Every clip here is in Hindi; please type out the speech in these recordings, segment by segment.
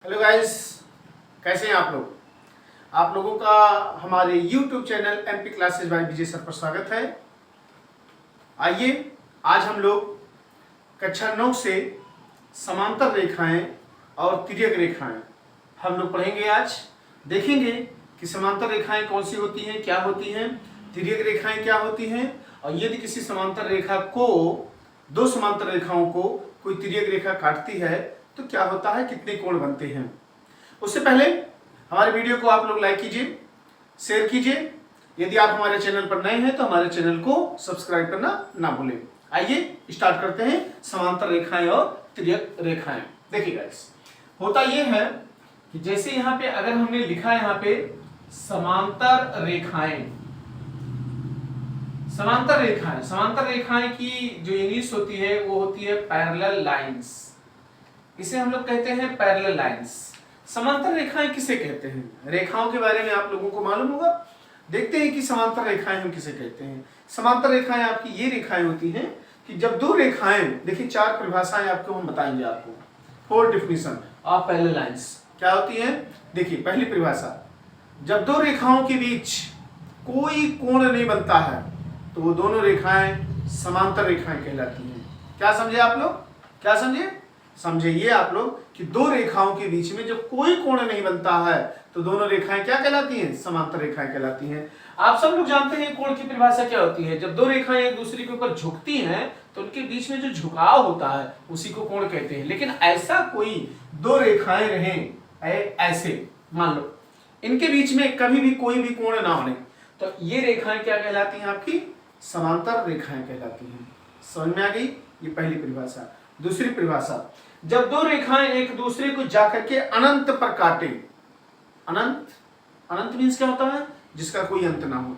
हेलो गाइस, कैसे हैं आप लोग। आप लोगों का हमारे YouTube channel MP classes bye विजय सर पर स्वागत है। आइए आज हम लोग कक्षा 9 से समांतर रेखाएं और तिर्यक रेखाएं हम लोग पढ़ेंगे। आज देखेंगे कि समांतर रेखाएं कौन सी होती हैं, क्या होती हैं, तिर्यक रेखाएं क्या होती हैं, और यदि किसी समांतर रेखा को, दो समांतर रेखाओं को कोई तिर्यक रेखा काटती है तो क्या होता है, कितने कोण बनते हैं। उससे पहले हमारे वीडियो को आप लोग लाइक कीजिए, शेयर कीजिए। यदि आप हमारे चैनल पर नए हैं तो हमारे चैनल को सब्सक्राइब करना ना भूलें। आइए स्टार्ट करते हैं समांतर रेखाएं और तिर्यक रेखाएं। देखिए गाइस, होता यह है कि जैसे यहाँ पे अगर हमने लिखा है यहाँ पे समांतर रेखाएं, समांतर रेखाएं की जो इंग्लिश होती है वो होती है पैरेलल लाइंस। इसे हम लोग कहते हैं पैरेलल लाइंस। समांतर रेखाएं किसे कहते हैं, रेखाओं के बारे में आप लोगों को मालूम होगा। देखते हैं कि समांतर रेखाएं हम किसे कहते हैं। समांतर रेखाएं आपकी ये रेखाएं होती हैं कि जब दो रेखाएं, देखिए चार परिभाषाएं आपको हम बताएंगे आपको, 4 डिफिनेशन ऑफ पैरेलल लाइंस क्या होती है। देखिए पहली परिभाषा, जब दो रेखाओं के बीच कोई कोण नहीं बनता है तो वो दोनों रेखाएं समांतर रेखाएं कहलाती हैं। क्या समझे आप लोग, क्या समझे, समझे ये आप लोग कि दो रेखाओं के बीच में जब कोई कोण नहीं बनता है तो दोनों रेखाएं क्या कहलाती हैं, समांतर रेखाएं कहलाती हैं। आप सब लोग जानते हैं कोण की परिभाषा क्या होती है। जब दो रेखाएं एक दूसरे के ऊपर झुकती हैं तो उनके बीच में जो झुकाव होता है उसी को कोण कहते हैं। लेकिन ऐसा कोई दो रेखाएं रहें, ऐसे मान लो इनके बीच में कभी भी कोई भी कोण ना बने तो ये रेखाएं क्या कहलाती हैं, आपकी समांतर रेखाएं कहलाती हैं। समझ में आ गई, ये पहली परिभाषा। दूसरी परिभाषा, जब दो रेखाएं एक दूसरे को जाकर के अनंत पर काटे, अनंत, अनंत मीन्स क्या होता है, जिसका कोई अंत ना हो।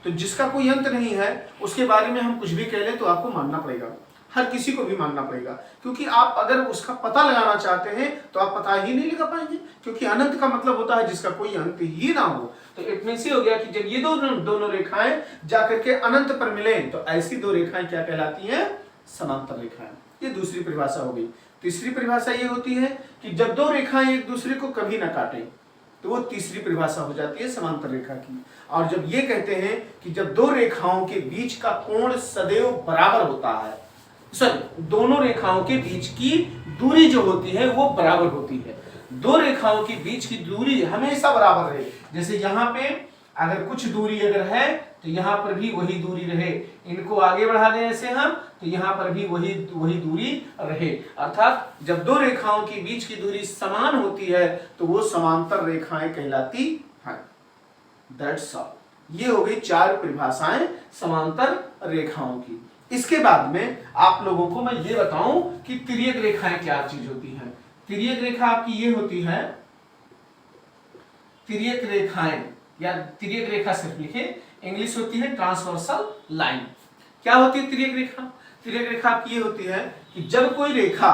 तो जिसका कोई अंत नहीं है उसके बारे में हम कुछ भी कह लें तो आपको मानना पड़ेगा, हर किसी को भी मानना पड़ेगा, क्योंकि आप अगर उसका पता लगाना चाहते हैं तो आप पता ही नहीं लगा पाएंगे, क्योंकि अनंत का मतलब होता है जिसका कोई अंत ही ना हो। तो इट मींस हो गया कि जब ये दोनों रेखाएं जाकर के अनंत पर मिले तो ऐसी दो रेखाएं क्या कहलाती हैं, समांतर रेखाएं। ये दूसरी परिभाषा हो गई। तीसरी परिभाषा ये होती है कि जब दो रेखाएं एक दूसरे को कभी ना काटें तो वो तीसरी परिभाषा हो जाती है समांतर रेखा की। और जब ये कहते हैं कि जब दो रेखाओं के बीच का कोण सदैव बराबर होता है, सॉरी, दोनों रेखाओं के बीच की दूरी जो होती है वो बराबर होती है। दो रेखाओं के बीच की दूरी हमेशा बराबर रहे। जैसे यहाँ पे अगर कुछ दूरी अगर है तो यहाँ पर भी वही दूरी रहे, इनको आगे बढ़ा दें ऐसे हम तो यहाँ पर भी वही दूरी रहे। अर्थात जब दो रेखाओं के बीच की दूरी समान होती है तो वो समांतर रेखाएं कहलाती हैं। That's all. ये हो गई चार परिभाषाएं समांतर रेखाओं की। इसके बाद में आप लोगों को मैं ये बताऊं कि तिर्यक रेखाएं क्या चीज होती हैं। तिर्यक रेखा आपकी ये होती है, तिर्यक रेखाएं या तिर्यक रेखा सिर्फ लिखे, इंग्लिश होती है ट्रांसवर्सल लाइन। क्या होती है तिर्यक रेखा, तिर्यक रेखा आपकी ये होती है कि जब कोई रेखा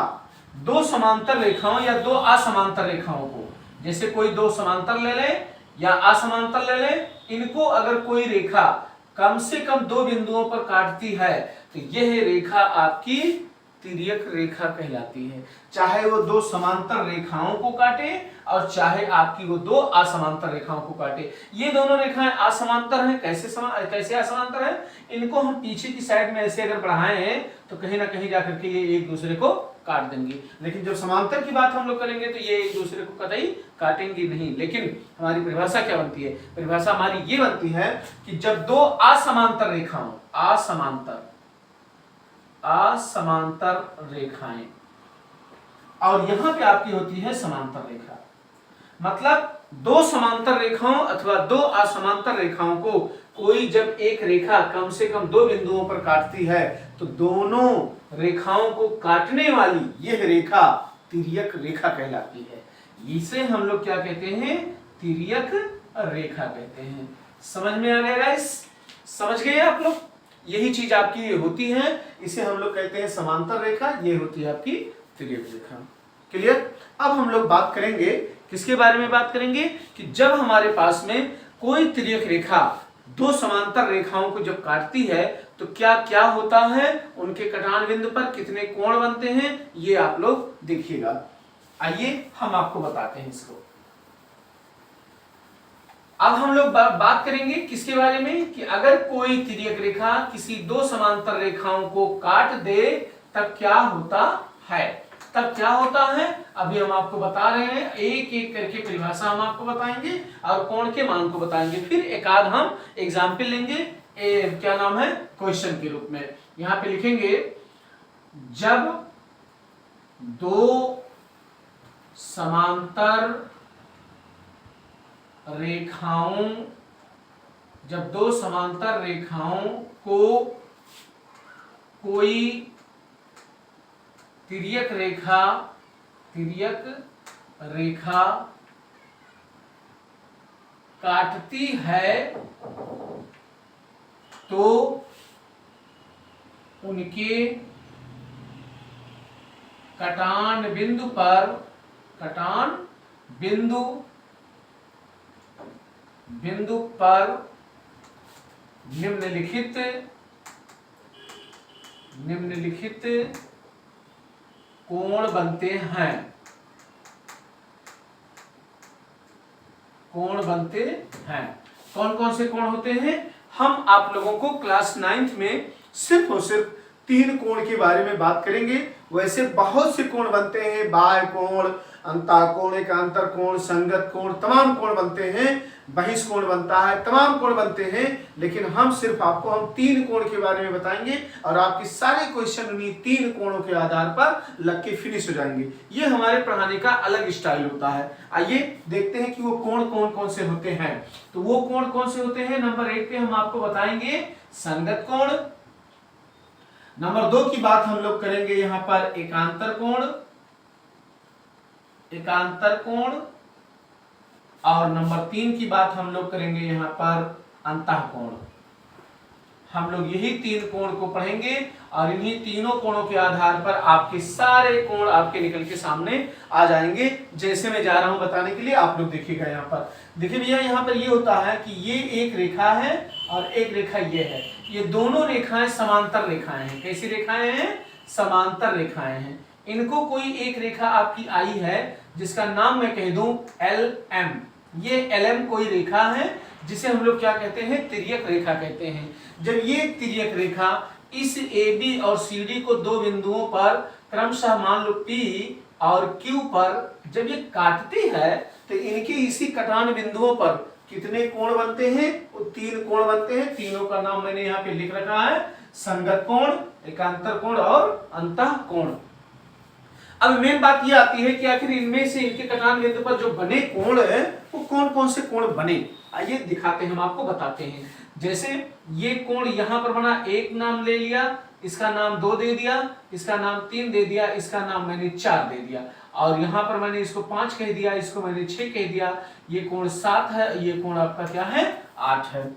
दो समांतर रेखाओं या दो असमांतर रेखाओं को, जैसे कोई दो समांतर ले ले या असमांतर ले ले, इनको अगर कोई रेखा कम से कम दो बिंदुओं पर काटती है तो यह रेखा आपकी तिर्यक रेखा कहलाती है। चाहे वो दो समांतर रेखाओं को काटे और चाहे आपकी वो दो असमांतर रेखाओं को काटे। ये दोनों रेखाएं असमांतर हैं। कैसे असमांतर है, इनको हम पीछे की साइड में ऐसे अगर बढ़ाएं हैं तो कहीं ना कहीं जाकर के ये एक दूसरे को काट देंगे। लेकिन जब समांतर की बात हम लोग करेंगे तो ये एक दूसरे को कतई काटेंगे नहीं। लेकिन हमारी परिभाषा क्या बनती है, परिभाषा हमारी ये बनती है कि जब दो असमांतर रेखाओं, असमांतर रेखाएं, और यहां पे आपकी होती है समांतर रेखा, मतलब दो समांतर रेखाओं अथवा दो असमांतर रेखाओं को कोई जब एक रेखा कम से कम दो बिंदुओं पर काटती है तो दोनों रेखाओं को काटने वाली यह रेखा तिर्यक रेखा कहलाती है। इसे हम लोग क्या कहते हैं, तिर्यक रेखा कहते हैं। समझ में आ गया गाइस, समझ गए आप लोग। यही चीज आपकी ये होती है, इसे हम लोग कहते हैं समांतर रेखा, ये होती है आपकी तिर्यक रेखा। क्लियर। अब हम लोग बात करेंगे, किसके बारे में बात करेंगे कि जब हमारे पास में कोई तिर्यक रेखा दो समांतर रेखाओं को जब काटती है तो क्या क्या होता है, उनके कटान बिंदु पर कितने कोण बनते हैं, ये आप लोग देखिएगा। आइए हम आपको बताते हैं इसको। अब हम लोग बात करेंगे किसके बारे में कि अगर कोई तिर्यक रेखा किसी दो समांतर रेखाओं को काट दे तब क्या होता है। तब क्या होता है अभी हम आपको बता रहे हैं, एक एक करके परिभाषा हम आपको बताएंगे और कोण के मान को बताएंगे, फिर एक आध हम एग्जाम्पल लेंगे, क्या नाम है, क्वेश्चन के रूप में। यहां पे लिखेंगे जब दो समांतर रेखाओं को कोई तिर्यक रेखा काटती है तो उनके कटान बिंदु पर निम्नलिखित कोण बनते हैं। कौन कौन से कोण होते हैं? हम आप लोगों को क्लास 9th में सिर्फ और सिर्फ 3 कोण के बारे में बात करेंगे। वैसे बहुत से कोण बनते हैं, बाह्य कोण, अंतःकोण, एकांतर कोण, संगत कोण, तमाम कोण बनते हैं, बहिष्कोण बनता है, तमाम कोण बनते हैं, लेकिन हम सिर्फ आपको 3 कोण के बारे में बताएंगे और आपके सारे क्वेश्चन उन्हीं 3 कोणों के आधार पर लग के फिनिश हो जाएंगे। ये हमारे पढ़ाने का अलग स्टाइल होता है। आइए देखते हैं कि वो कोण कौन कौन से होते हैं। तो वो कोण कौन से होते हैं? नंबर 1 पे हम आपको बताएंगे संगत कोण। नंबर 2 की बात हम लोग करेंगे यहां पर एकांतर कोण, और नंबर 3 की बात हम लोग करेंगे यहां पर अंतःकोण। हम लोग यही 3 कोण को पढ़ेंगे और इन्हीं तीनों कोणों के आधार पर आपके सारे कोण आपके निकल के सामने आ जाएंगे। जैसे मैं जा रहा हूं बताने के लिए, आप लोग देखिएगा। यहाँ पर देखिए भैया, यहाँ पर ये होता है कि ये एक रेखा है और एक रेखा ये है। ये दोनों रेखाएं समांतर रेखाएं हैं। कैसी रेखाएं हैं? समांतर रेखाएं हैं। इनको कोई एक रेखा आपकी आई है जिसका नाम मैं कह दूं LM। ये LM कोई रेखा है जिसे हम लोग क्या कहते हैं? तिर्यक रेखा कहते हैं। जब ये तिर्यक रेखा इस AB और CD को 2 बिंदुओं पर क्रमशः मान लो P और Q पर जब ये काटती है तो इनके इसी कटान बिंदुओं पर कितने कोण बनते हैं? वो 3 कोण बनते हैं। तीनों का नाम मैंने यहाँ पे लिख रखा है, संगत कोण, एकांतर कोण और अंतःकोण। अब मेन बात ये आती है कि आखिर इनमें से इनके कटान बिंदु पर जो बने कोण है वो कौन कौन से कोण बने। आइए दिखाते हैं, हम आपको बताते हैं। जैसे ये कोण यहाँ पर बना, एक नाम ले लिया, इसका नाम 2 दे दिया, इसका नाम 3 दे दिया, इसका नाम मैंने 4 दे दिया, और यहाँ पर मैंने इसको 5 कह दिया, इसको मैंने 6 कह दिया। ये कोण 7 है, ये कोण आपका क्या है? 8 है।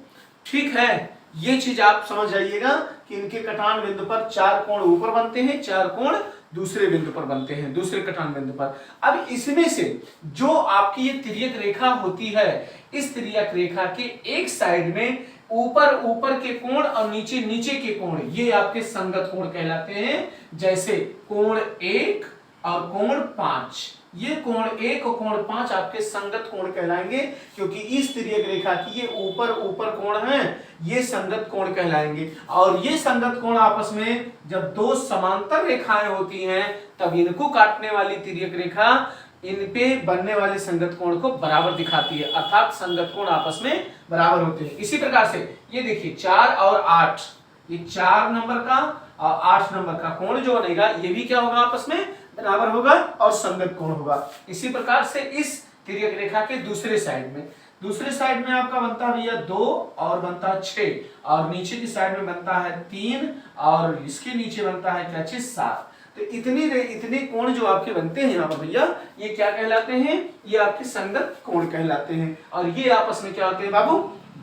ठीक है, ये चीज आप समझ जाइएगा कि इनके कटान बिंदु पर 4 कोण ऊपर बनते हैं, 4 कोण दूसरे बिंदु पर बनते हैं, दूसरे कटान बिंदु पर। अब इसमें से जो आपकी ये तिर्यक रेखा होती है, इस तिर्यक रेखा के एक साइड में ऊपर ऊपर के कोण और नीचे नीचे के कोण, ये आपके संगत कोण कहलाते हैं। जैसे कोण 1 और कोण 5, ये कोण 1 और कोण 5 आपके संगत कोण कहलाएंगे, क्योंकि इस तिर्यक रेखा की ये ऊपर ऊपर कोण हैं, ये संगत कोण कहलाएंगे। और ये संगत कोण आपस में जब 2 समांतर रेखाएं होती हैं तब इनको काटने वाली तिर्यक रेखा इन पे बनने वाले संगत कोण को बराबर दिखाती है, अर्थात संगत कोण आपस में बराबर होते हैं। इसी प्रकार से ये देखिए 4 और 8, ये 4 नंबर का और 8 नंबर का कोण जो बनेगा ये भी क्या होगा? आपस में बराबर होगा और संगत कोण होगा। इसी प्रकार से इस तिर्यक रेखा के दूसरे साइड में आपका बनता है भैया 2 और बनता है 6, और नीचे की साइड में बनता है 3 और इसके नीचे बनता है क्या? 7। तो इतने कोण जो आपके बनते हैं यहाँ पर भैया, ये क्या कहलाते हैं? ये आपके संगत कोण कहलाते हैं, और ये आपस में क्या होते हैं बाबू?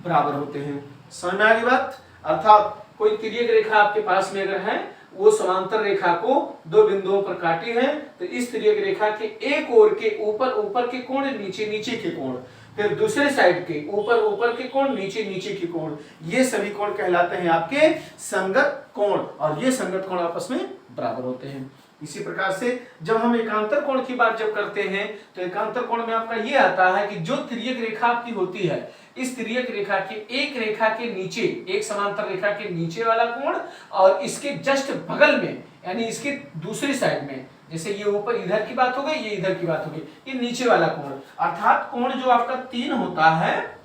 बराबर होते हैं। समझ में आ गई बात? अर्थात कोई तिर्यक रेखा आपके पास में अगर है, वो समांतर रेखा को 2 बिंदुओं पर काटी है, तो इस तिर्यक रेखा के एक ओर के ऊपर के कोण, नीचे नीचे के कोण, फिर दूसरे साइड के ऊपर के कोण, नीचे नीचे के कोण, ये सभी कोण कहलाते हैं आपके संगत कोण, और ये संगत कोण आपस में बराबर होते हैं। इसी प्रकार से जब हम एकांतर कोण की बात जब करते हैं तो एकांतर कोण में आपका ये आता है कि जो तिर्यक रेखा आपकी होती है, इस तिर्यक रेखा के एक रेखा के नीचे, एक समांतर रेखा के नीचे वाला कोण और इसके जस्ट बगल में यानी इसके दूसरी साइड में, जैसे ये ऊपर इधर की बात हो गई, ये इधर की बात हो गई, ये नीचे वाला कोण, अर्थात कोण जो आपका 3 होता है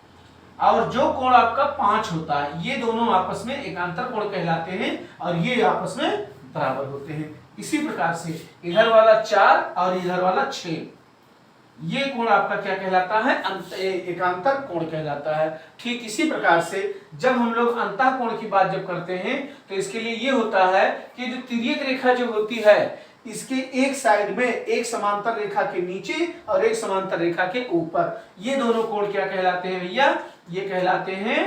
और जो कोण आपका 5 होता है, ये दोनों आपस में एकांतर कोण कहलाते हैं और ये आपस में बराबर होते हैं। इसी प्रकार से इधर वाला 4 और इधर वाला 6, ये कोण आपका क्या कहलाता है? एकांतर कोण कहलाता है। ठीक इसी प्रकार से जब हम लोग अंतः कोण की बात जब करते हैं तो इसके लिए ये होता है कि जो तिर्यक रेखा जो होती है, इसके एक साइड में एक समांतर रेखा के नीचे और एक समांतर रेखा के ऊपर, ये दोनों कोण क्या कहलाते हैं भैया? ये कहलाते हैं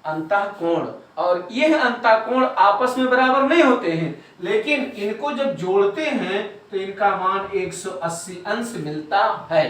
अंतः कोण। और ये अंतः कोण आपस में बराबर नहीं होते हैं, लेकिन इनको जब जोड़ते हैं तो इनका मान 180 अंश मिलता है।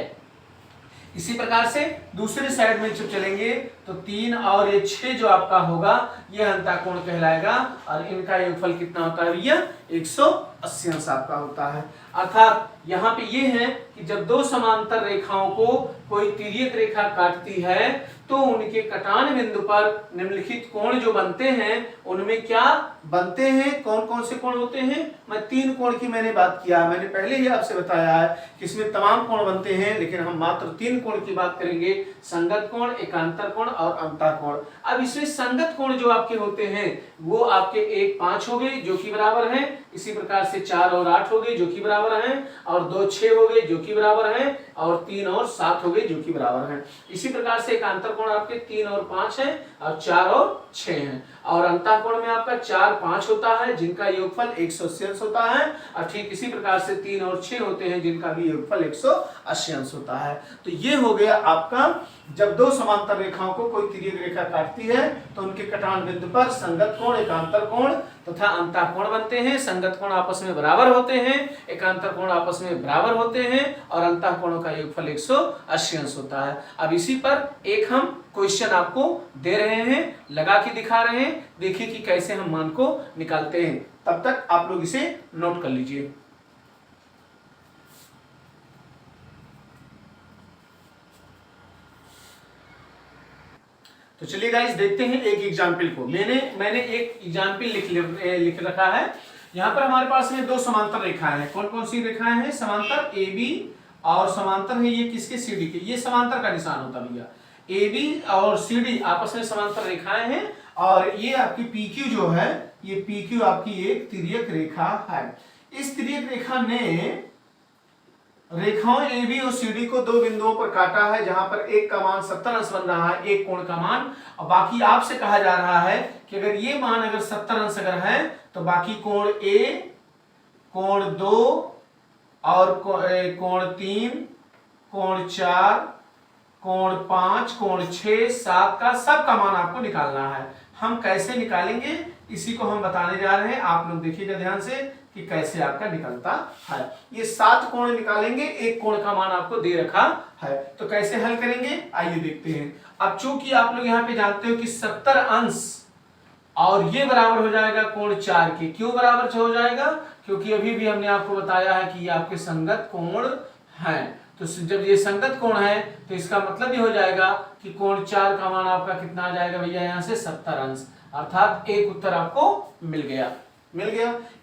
इसी प्रकार से दूसरी साइड में जब चलेंगे तो 3 और ये 6 जो आपका होगा, यह अंतः कोण कहलाएगा और इनका योगफल कितना होता है भैया? 180 अंश आपका होता है। अर्थात यहाँ पे ये है कि जब दो समांतर रेखाओं को कोई तिर्यक रेखा काटती है तो उनके कटान बिंदु पर निम्नलिखित कोण जो बनते हैं उनमें क्या बनते हैं? कौन कौन से कोण होते हैं? मैं 3 कोण की मैंने बात किया, मैंने पहले ही आपसे बताया है कि इसमें तमाम कोण बनते हैं, लेकिन हम मात्र 3 कोण की बात करेंगे, संगत कोण, एकांतर कोण और अंतः कोण। अब इसमें संगत कोण जो आपके होते हैं वो आपके 1 5 हो गए जो कि बराबर हैं, इसी प्रकार से 4 और 8 हो गए जो कि बराबर हैं, और 2 6 हो गए जो कि बराबर हैं, और 3 और 7 हो गए जो कि बराबर हैं। इसी प्रकार से एकांतर कोण आपके 3 और 5 हैं और 4 और 6 हैं, और अंतः कोण में आपका 4 5 होता है जिनका योगफल 180 अंश होता है, और ठीक इसी प्रकार से 3 और 6 होते हैं जिनका भी योगफल 180 अंश होता है। तो ये हो गया आपका, जब दो समांतर रेखाओं को कोई तिर्यक रेखा काटती है तो उनके कटान बिंदु पर संगत कोण, एकांतर कोण तथा अंतः कोण बनते हैं। संगत कोण आपस में बराबर होते हैं, एकांतर कोण आपस में बराबर होते हैं, और अंतः कोणों का योगफल 180 अंश होता है। अब इसी पर एक हम क्वेश्चन आपको दे रहे हैं, लगा के दिखा रहे हैं, देखिए कि कैसे हम मान को निकालते हैं। तब तक आप लोग इसे नोट कर लीजिए। तो चलिए गाइस देखते हैं एक एग्जाम्पल को। मैंने एक एग्जाम्पल लिख रखा है। यहाँ पर हमारे पास में दो समांतर रेखाएं हैं। कौन कौन सी रेखाएं हैं? समांतर AB और समांतर है ये किसके? CD के। ये समांतर का निशान होता भैया। AB और CD आपस में समांतर रेखाएं हैं, और ये आपकी PQ जो है, ये PQ आपकी एक तिर्यक रेखा है। इस तिर्यक रेखा ने रेखाओं AB और CD को दो बिंदुओं पर काटा है, जहां पर एक का मान 70 अंश बन रहा है, एक कोण का मान, और बाकी आपसे कहा जा रहा है कि अगर ये मान अगर 70 अंश अगर है तो बाकी कोण A, कोण 2 और कोण 3, कोण 4, कोण 5, कोण 6, 7 का सबका मान आपको निकालना है। हम कैसे निकालेंगे इसी को हम बताने जा रहे हैं। आप लोग देखिएगा ध्यान से कि कैसे आपका निकलता है। ये 7 कोण निकालेंगे, एक कोण का मान आपको दे रखा है, तो कैसे हल करेंगे आइए देखते हैं। अब चूंकि आप लोग यहाँ पे जानते हो कि 70 अंश और ये बराबर हो जाएगा कोण 4 के। क्यों बराबर हो जाएगा? क्योंकि अभी भी हमने आपको बताया है कि ये आपके संगत कोण है। तो जब ये संगत कोण है तो इसका मतलब ये हो जाएगा कि कोण 4 का मान आपका कितना आ जाएगा भैया? यहाँ से 70 अंश, अर्थात एक उत्तर आपको मिल गया।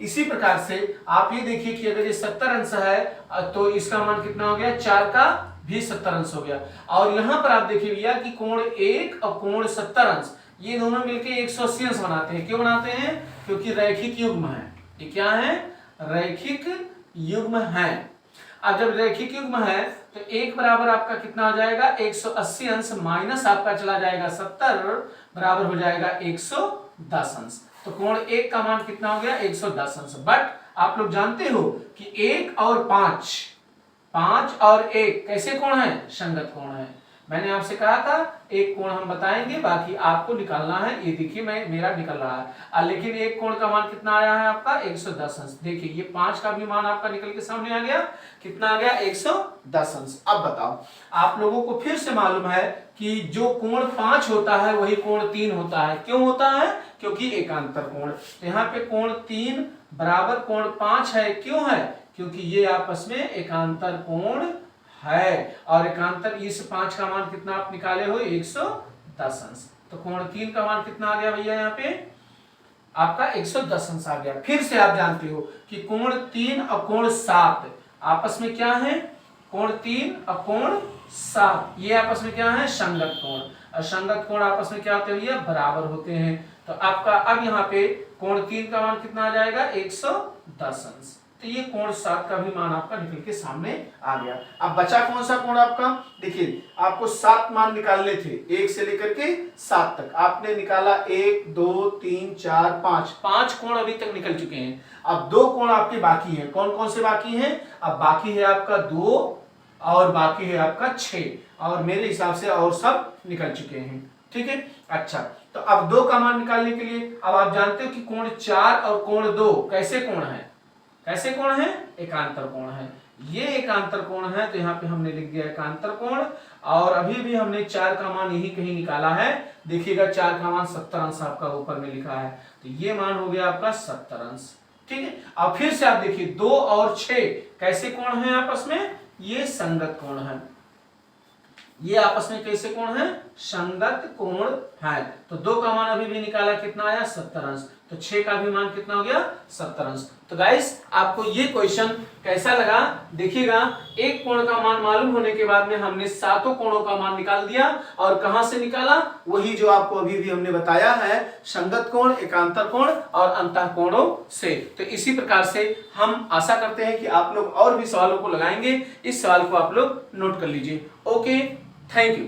इसी प्रकार से आप ये देखिए कि अगर ये 70 अंश है तो इसका मान कितना हो गया? 4 का भी 70 अंश हो गया। और यहाँ पर आप देखिए भैया कि कोण 1 और कोण 70 अंश ये दोनों मिलकर 180 अंश बनाते हैं। क्यों बनाते हैं? क्योंकि रैखिक युग्म है। ये क्या है? रैखिक युग्म है। अब जब रैखिक युग्म है तो एक बराबर आपका कितना हो जाएगा? 180 अंश माइनस आपका चला जाएगा 70 बराबर हो जाएगा 110 अंश। तो कोण 1 का मान कितना हो गया? 110 अंश। बट आप लोग जानते हो कि 1 और 5 और 1 कैसे कोण है? संगत कोण है। मैंने आपसे कहा था एक कोण हम बताएंगे, बाकी आपको निकालना है। ये देखिए मेरा निकल रहा है, लेकिन एक कोण का मान कितना आया है आपका 110 अंश। देखिए ये 5 का भी मान आपका निकल के सामने आ गया। कितना आ गया 110 अंश। अब बताओ, आप लोगों को फिर से मालूम है कि जो कोण 5 होता है वही कोण 3 होता है। क्यों होता है? क्योंकि एकांतर कोण। तो यहाँ पे कोण 3 बराबर कोण 5 है। क्यों है? क्योंकि ये आपस में एकांतर कोण है, और एकांतर इस 5 का मान कितना आप निकाले हो 110 अंश। तो कोण 3 का मान कितना आ गया भैया? यहाँ पे आपका 110 अंश आ गया। फिर से आप जानते हो कि कोण 3 और कोण 7 आपस में क्या है? कोण 3 और कोण 7 ये आपस में क्या है? संगत कोण। और संगत कोण आपस में क्या होते हैं भैया? बराबर होते हैं। तो आपका अब यहाँ पे कोण 3 का मान कितना आ जाएगा 110 अंश। तो ये कोण 7 का भी मान आपका निकल के सामने आ गया। अब बचा कौन सा कोण आपका? देखिए आपको 7 मान निकालने थे, 1 से लेकर के 7 तक। आपने निकाला 1 2 3 4 5 कोण अभी तक निकल चुके हैं। अब 2 कोण आपके बाकी हैं। कौन कौन से बाकी हैं? अब बाकी है आपका 2 और बाकी है आपका 6, और मेरे हिसाब से और सब निकल चुके हैं। ठीक है, अच्छा। तो अब 2 का मान निकालने के लिए अब आप जानते हो कि कोण 4 और कोण 2 कैसे कोण है? कैसे कोण है? एकांतर कोण है। ये एकांतर कोण है, तो यहाँ पे हमने लिख दिया एकांतर कोण। और अभी भी हमने 4 का मान यही कहीं निकाला है। देखिएगा 4 का मान 70 अंश आपका ऊपर में लिखा है, तो ये मान हो गया आपका 70 अंश। ठीक है, अब फिर से आप देखिए 2 और 6 कैसे कोण है आपस में? ये संगत कोण है। ये आपस में कैसे कोण है? संगत कोण है। तो 2 का मान अभी भी निकाला, कितना आया 70 अंश। तो 6 का भी मान कितना हो गया 70 अंश। तो गाइस आपको ये क्वेश्चन कैसा लगा? देखिएगा एक कोण का मान मालूम होने के बाद में हमने 7 कोणों का मान निकाल दिया। और कहां से निकाला? वही जो आपको अभी भी हमने बताया है, संगत कोण, एकांतर कोण और अंतः कोणों से। तो इसी प्रकार से हम आशा करते हैं कि आप लोग और भी सवालों को लगाएंगे। इस सवाल को आप लोग नोट कर लीजिए। Okay, thank you.